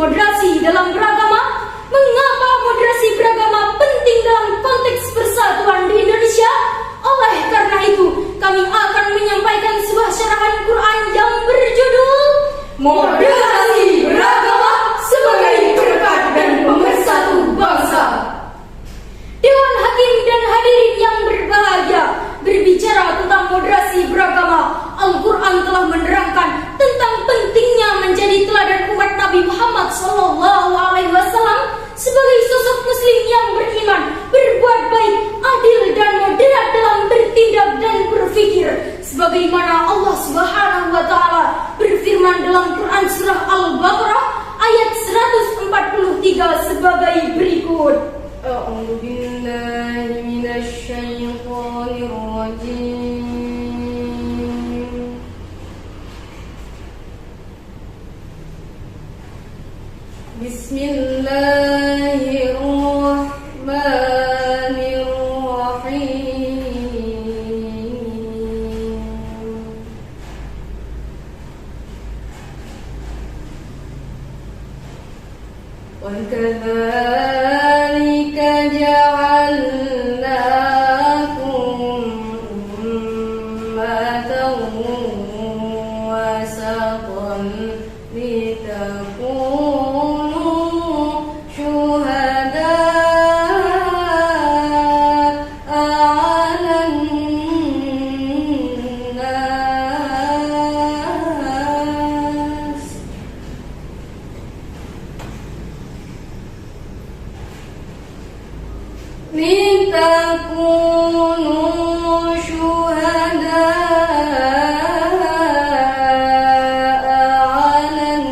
moderasi dalam beragama? Mengapa moderasi beragama penting dalam konteks persatuan di Indonesia? Oleh karena itu, kami akan menyampaikan sebuah syarahan Quran yang berjudul Moderasi Beragama sebagai Berkat dan Pemersatu Bangsa. Dewan Hakim dan hadirin yang berbahagia, berbicara tentang moderasi beragama, Al-Quran telah menerangkan tentang pentingnya menjadi teladan umat Nabi Muhammad SAW sebagai sosok muslim yang beriman, berbuat baik, adil dan moderat dalam bertindak dan berpikir, sebagaimana Allah Subhanahu wa taala berfirman dalam Quran surah Al-Baqarah ayat 143 sebagai berikut. A'udzu billahi minasy syaithanir rajim. Bismillahirrahmanirrahim. Wa kadzalika ja'alnakum ummatan wasatan litakunu litakunu syuhada'a 'alan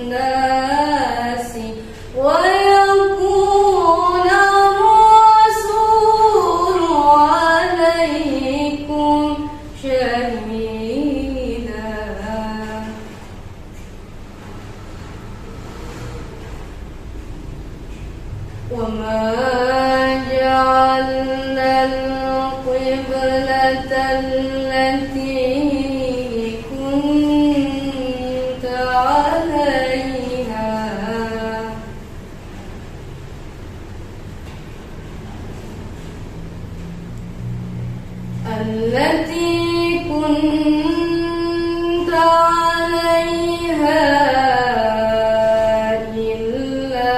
nasi wa yakuna rasulu 'alaikum syahida. Wa ma جعلنا القبلة التي كنت عليها إلا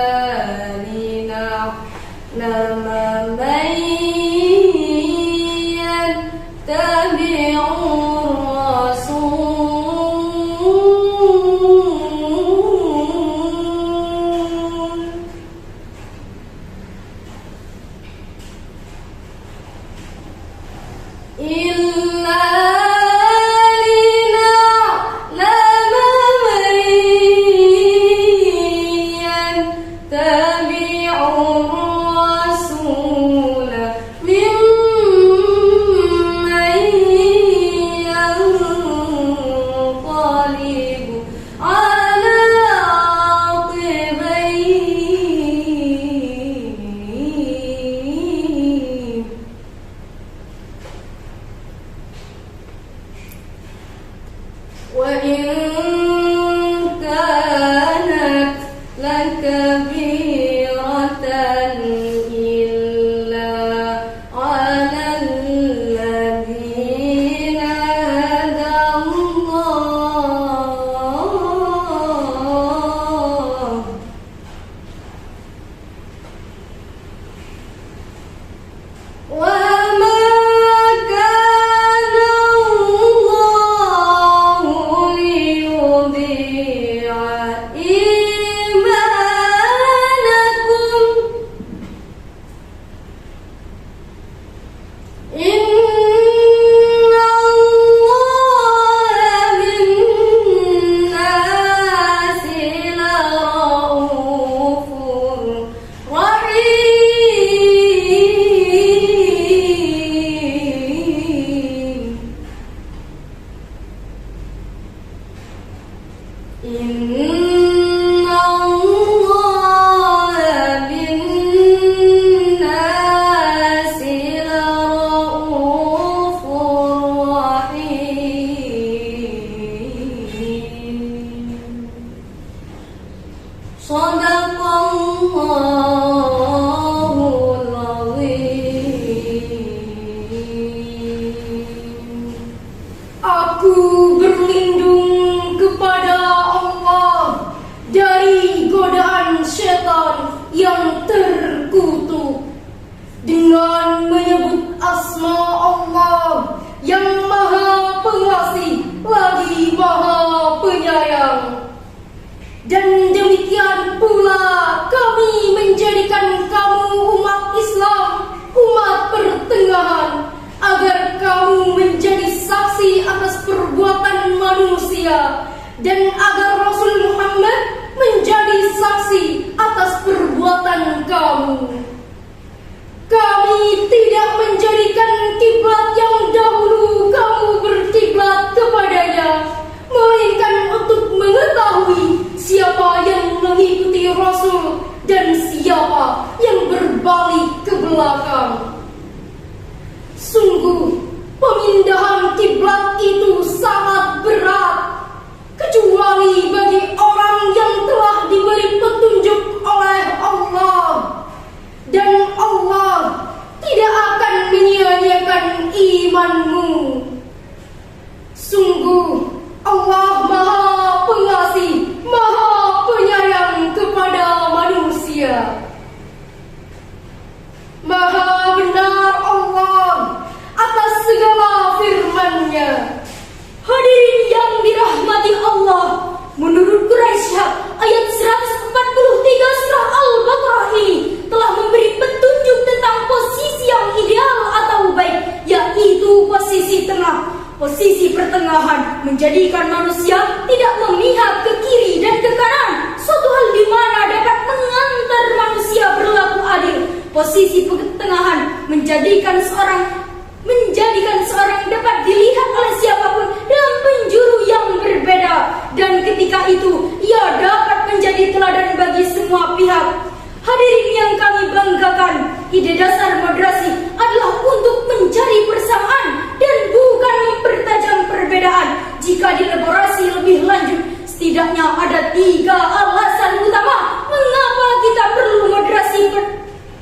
Shadaqallahul Azim. Aku berlindung kepada Allah dari godaan syaitan yang terkutuk dengan menyebut asma Allah yang Maha Pengasih lagi Maha Penyayang. Dan demikian pula kami menjadikan kamu umat Islam, umat pertengahan, agar kamu menjadi saksi atas perbuatan manusia, dan agar Rasul Muhammad menjadi saksi atas perbuatan kamu. Kami tidak menjadikan kiblat yang dahulu kamu berkiblat kepadanya, melainkan untuk mengetahui siapa yang mengikuti Rasul dan siapa yang berbalik ke belakang. Sungguh, pemindahan kiblat itu sangat berat, kecuali bagi orang yang telah diberi petunjuk oleh Allah. Dan Allah tidak akan menyia-nyiakan imanmu. Sungguh, Allah Maha Pengasih, Maha Penyayang kepada manusia. Maha benar Allah atas segala firman-Nya. Hadirin yang dirahmati Allah, menurut Quraisy ayat 143 surah Al-Baqarah ini telah memberi petunjuk tentang posisi yang ideal atau baik, yaitu posisi tengah. Posisi pertengahan menjadikan manusia tidak memihak ke kiri dan ke kanan, suatu hal di mana dapat mengantar manusia berlaku adil. Posisi pertengahan menjadikan seorang dapat dilihat oleh siapapun dalam penjuru yang berbeda, dan ketika itu ia dapat menjadi teladan bagi semua pihak. Hadirin yang kami banggakan, ide dasar moderasi adalah untuk mencari persamaan dan bukan mempertajam perbedaan. Jika dielaborasi lebih lanjut, setidaknya ada 3 alasan utama mengapa kita perlu moderasi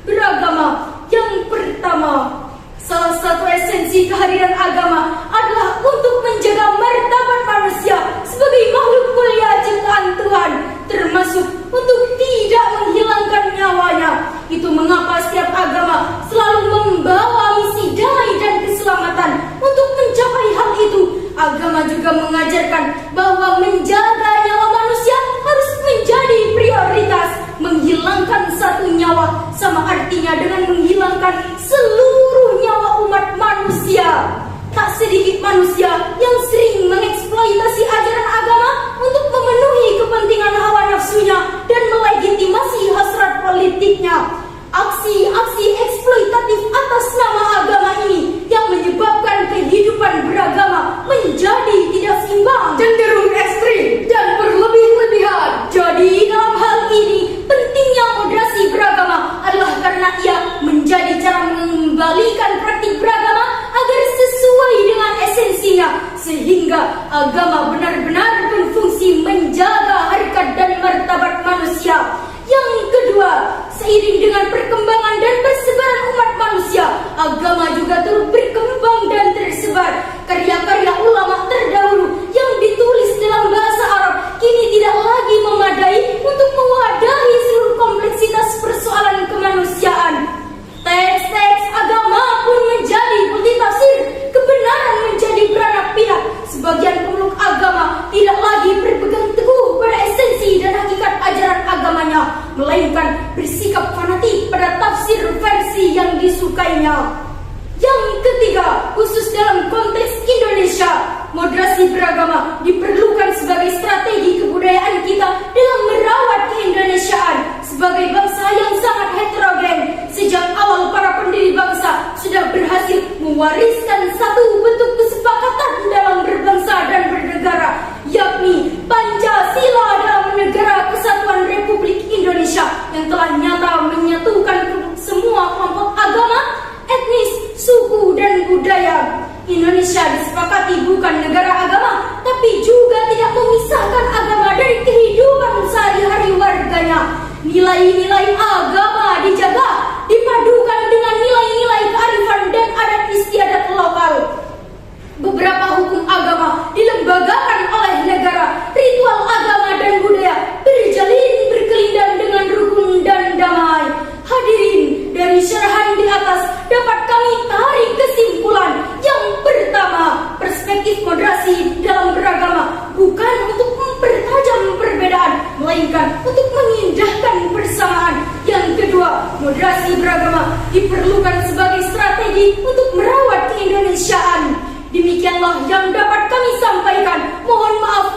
beragama. Yang pertama, salah satu esensi kehadiran agama adalah untuk menjaga martabat manusia sebagai makhluk mulia ciptaan Tuhan, termasuk untuk tidak menghilangkan nyawanya. Itu mengapa setiap agama selalu membawa misi damai dan keselamatan. Untuk mencapai hal itu, agama juga mengajarkan bahwa menjaga nyawa manusia harus menjadi prioritas. Menghilangkan satu nyawa sama artinya dengan menghilangkan seluruh nyawa umat manusia. Tak sedikit manusia yang sering mengeksploitasi ajaran agama untuk memenuhi kepentingan hawa nafsunya dan melegitimasi hasrat politiknya. Aksi-aksi eksploitatif atas nama agama ini yang menyebabkan kehidupan beragama menjadi tidak seimbang, cenderung ekstrim dan berlebih-lebihan. Jadi dalam hal ini pentingnya moderasi beragama adalah karena ia menjadi cara mengembalikan praktik beragama agar sesuai dengan esensinya, sehingga agama benar-benar berfungsi menjaga harkat dan martabat manusia. Yang kedua, seiring dengan perkembangan dan persebaran umat manusia, agama juga turut berkembang dan tersebar. Karya-karya ulama terdahulu yang ditulis dalam bahasa Arab kini tidak lagi memadai untuk mewadahi seluruh kompleksitas persoalan kemanusiaan. Teks-teks agama pun menjadi multitafsir, kebenaran menjadi beranak-pinak. Sebagian pemeluk agama tidak lagi berpegang teguh pada esensi dan hakikat ajaran agamanya, melainkan bersikap fanatik pada tafsir versi yang disukainya. Yang ketiga, khusus dalam konteks Indonesia, moderasi beragama diperlukan sebagai strategi kebudayaan kita dalam merawat keindonesiaan. Sebagai bangsa yang sangat heterogen, sejak awal para pendiri bangsa sudah berhasil mewariskan satu bentuk kesepakatan dalam berbangsa dan bernegara, yakni Pancasila dalam Negara Kesatuan Republik Indonesia, yang telah nyata menyatukan semua kelompok agama, etnis, suku, dan budaya. Indonesia disepakati bukan negara agama, tapi juga tidak memisahkan agama dari kehidupan Nilai-nilai agama dijaga, dipadukan dengan nilai-nilai kearifan dan adat istiadat lokal. Beberapa hukum agama dilembagakan oleh negara, ritual agama dan budaya berjalin berkelindan dengan rukun dan damai. Hadirin, dari syarahan di atas dapat kami tarik kesimpulan yang pertama, perspektif moderasi dalam beragama bukan untuk mempertajam perbedaan, melainkan untuk mengindahkan persamaan. Yang kedua, moderasi beragama diperlukan sebagai strategi untuk merawat keindonesiaan. Demikianlah yang dapat kami sampaikan. Mohon maaf